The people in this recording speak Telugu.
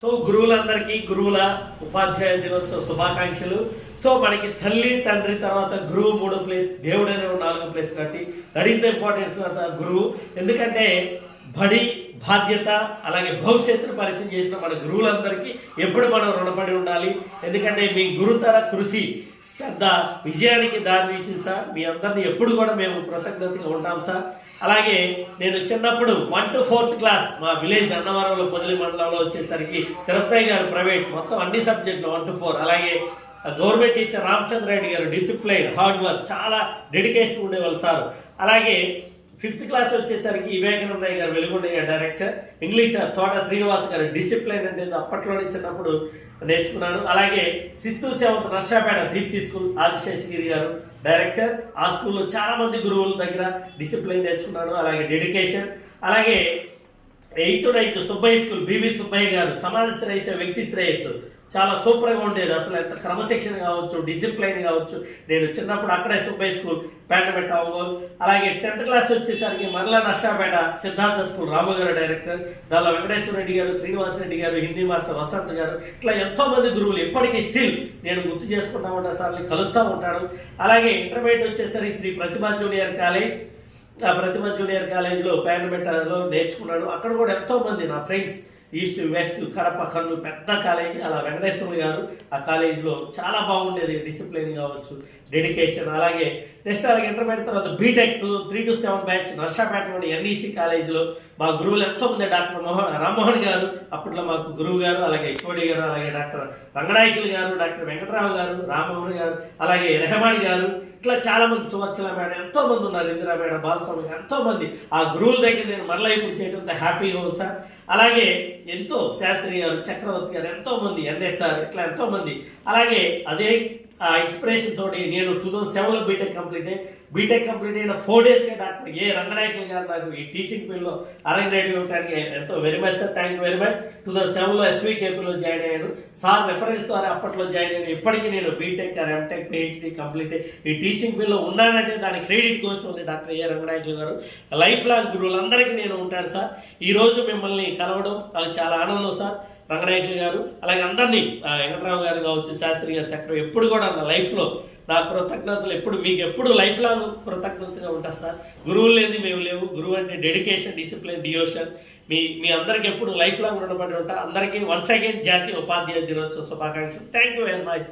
సో గురువులందరికీ గురువుల ఉపాధ్యాయ దినోత్సవ శుభాకాంక్షలు. సో మనకి తల్లి తండ్రి తర్వాత గురువు 3వ ప్లేస్, దేవుడు అనే 4వ ప్లేస్ కాబట్టి that is the importance of the గురువు. ఎందుకంటే బడి బాధ్యత అలాగే భవిష్యత్తును పరిచయం చేసిన మన గురువులందరికీ ఎప్పుడు మనం రుణపడి ఉండాలి. ఎందుకంటే మీ గురుతర కృషి పెద్ద విజయానికి దారితీసింది సార్. మీ అందరినీ ఎప్పుడు కూడా మేము కృతజ్ఞతగా ఉంటాం సార్. అలాగే నేను చిన్నప్పుడు 1 to 4th క్లాస్ మా విలేజ్ అన్నవరంలో పొదిలి మండలంలో వచ్చేసరికి తిరుపతి గారు ప్రైవేట్ మొత్తం అన్ని సబ్జెక్టులు 1 to 4, అలాగే గవర్నమెంట్ టీచర్ రామచంద్ర రెడ్డి గారు డిసిప్లైన్ హార్డ్ వర్క్ చాలా డెడికేషన్ ఉండేవాళ్ళు సార్. అలాగే 5th క్లాస్ వచ్చేసరికి వివేకానందయ్య గారు వెలుగుండయ్య డైరెక్టర్, ఇంగ్లీష్ తోట శ్రీనివాస్ గారు డిసిప్లైన్ అంటే అప్పట్లోనే చిన్నప్పుడు నేర్చుకున్నాను. అలాగే 6th to 7th Narsapet Deepti school Adiseshagiri గారు డైరెక్టర్. ఆ స్కూల్లో చాలా మంది గురువుల దగ్గర డిసిప్లైన్ నేర్చుకున్నాను, అలాగే డెడికేషన్. అలాగే 8th to 9th Subbaiah school బీబీ సుబ్బయ్య గారు సమాజ శ్రేయస్సు వ్యక్తి శ్రేయస్సు చాలా సూపర్గా ఉండేది. అసలు ఎంత క్రమశిక్షణ కావచ్చు, డిసిప్లైన్ కావచ్చు. నేను చిన్నప్పుడు అక్కడే సుబ్బయ్య స్కూల్ పేటమెట్ట ఒంగోలు. అలాగే 10th క్లాస్ వచ్చేసరికి మరలా నర్సాపేట సిద్ధార్థ స్కూల్ రాము గారు డైరెక్టర్, దానిలో వెంకటేశ్వర రెడ్డి గారు, శ్రీనివాస్ రెడ్డి గారు, హిందీ మాస్టర్ వసంత్ గారు, ఇట్లా ఎంతో మంది గురువులు ఇప్పటికీ స్టిల్ నేను గుర్తు చేసుకుంటా ఉంటాను సార్, కలుస్తూ ఉంటాను. అలాగే ఇంటర్మీడియట్ వచ్చేసరికి శ్రీ ప్రతిభా జూనియర్ కాలేజ్, ఆ ప్రతిభా జూనియర్ కాలేజ్లో పేటమెట్టలో నేర్చుకున్నాను. అక్కడ కూడా ఎంతో మంది నా friends east west Kadapa Kurnool పెద్ద కాలేజీ, అలా వెంకటేశ్వర గారు ఆ కాలేజీలో చాలా బాగుండేది, డిసిప్లిన్ కావచ్చు, డెడికేషన్. అలాగే నెక్స్ట్ అలాగే ఇంటర్మీడియట్ తర్వాత బీటెక్ 3 to 7 బ్యాచ్ నర్సాపేటలోని ఎన్ఈసి కాలేజీలో మా గురువులు ఎంతో మంది డాక్టర్ రామ్మోహన్ గారు అప్పట్లో మాకు గురువు గారు, అలాగే చోడి గారు, అలాగే డాక్టర్ రంగనాయకులు గారు, డాక్టర్ వెంకటరావు గారు, రామ్మోహన్ గారు, అలాగే రెహమాన్ గారు, ఇట్లా చాలా మంది, సువర్చల మేడం ఎంతో మంది ఉన్నారు, ఇందిరా మేడం, బాలస్వామి ఎంతో మంది. ఆ గురువుల దగ్గర నేను మరలా ఇప్పుడు చేయడంతో హ్యాపీగా ఉంది సార్. అలాగే ఎంతో శాస్త్రి గారు, చక్రవర్తి గారు, ఎంతో మంది ఎన్ఎస్ఆర్, ఇట్లా ఎంతో మంది. అలాగే అదే ఆ ఇన్స్పిరేషన్ తోటి నేను 2007లో బీటెక్ కంప్లీట్ అయిన 4 daysకే డాక్టర్ ఏ రంగనాయకులు గారు నాకు ఈ టీచింగ్ ఫీల్డ్లో అరేంజ్ ఇవ్వడానికి ఎంతో very much sir, thank you very much. 2007లో ఎస్వికేపీలో జాయిన్ అయ్యాను సార్, రెఫరెన్స్ ద్వారా అప్పట్లో జాయిన్ అయ్యాను. ఇప్పటికీ నేను బీటెక్ ఎంటెక్ పిహెచ్డి కంప్లీట్ ఈ టీచింగ్ ఫీల్డ్లో ఉన్నానంటే దాని క్రెడిట్ కోసం ఉంది డాక్టర్ ఏ రంగనాయకులు గారు. లైఫ్ లాంగ్ గురువులందరికీ నేను ఉంటాను సార్. ఈరోజు మిమ్మల్ని కలవడం నాకు చాలా ఆనందం సార్. రంగనాయకులు గారు, అలాగే అందరినీ వెంకటరావు గారు కావచ్చు, శాస్త్రి గారు, చక్రం ఎప్పుడు కూడా నా లైఫ్లో నా కృతజ్ఞతలు ఎప్పుడు మీకు ఎప్పుడు లైఫ్ లాంగ్ కృతజ్ఞతగా ఉంటారు సార్. గురువులు లేని మేము లేవు. గురువు అంటే డెడికేషన్, డిసిప్లిన్, డివోషన్. మీ అందరికీ ఎప్పుడు లైఫ్ లాంగ్ రుణపడి ఉంటా. అందరికీ వన్స్ అగైన్ జాతీయ ఉపాధ్యాయ దినోత్సవ శుభాకాంక్షలు. Thank you very much.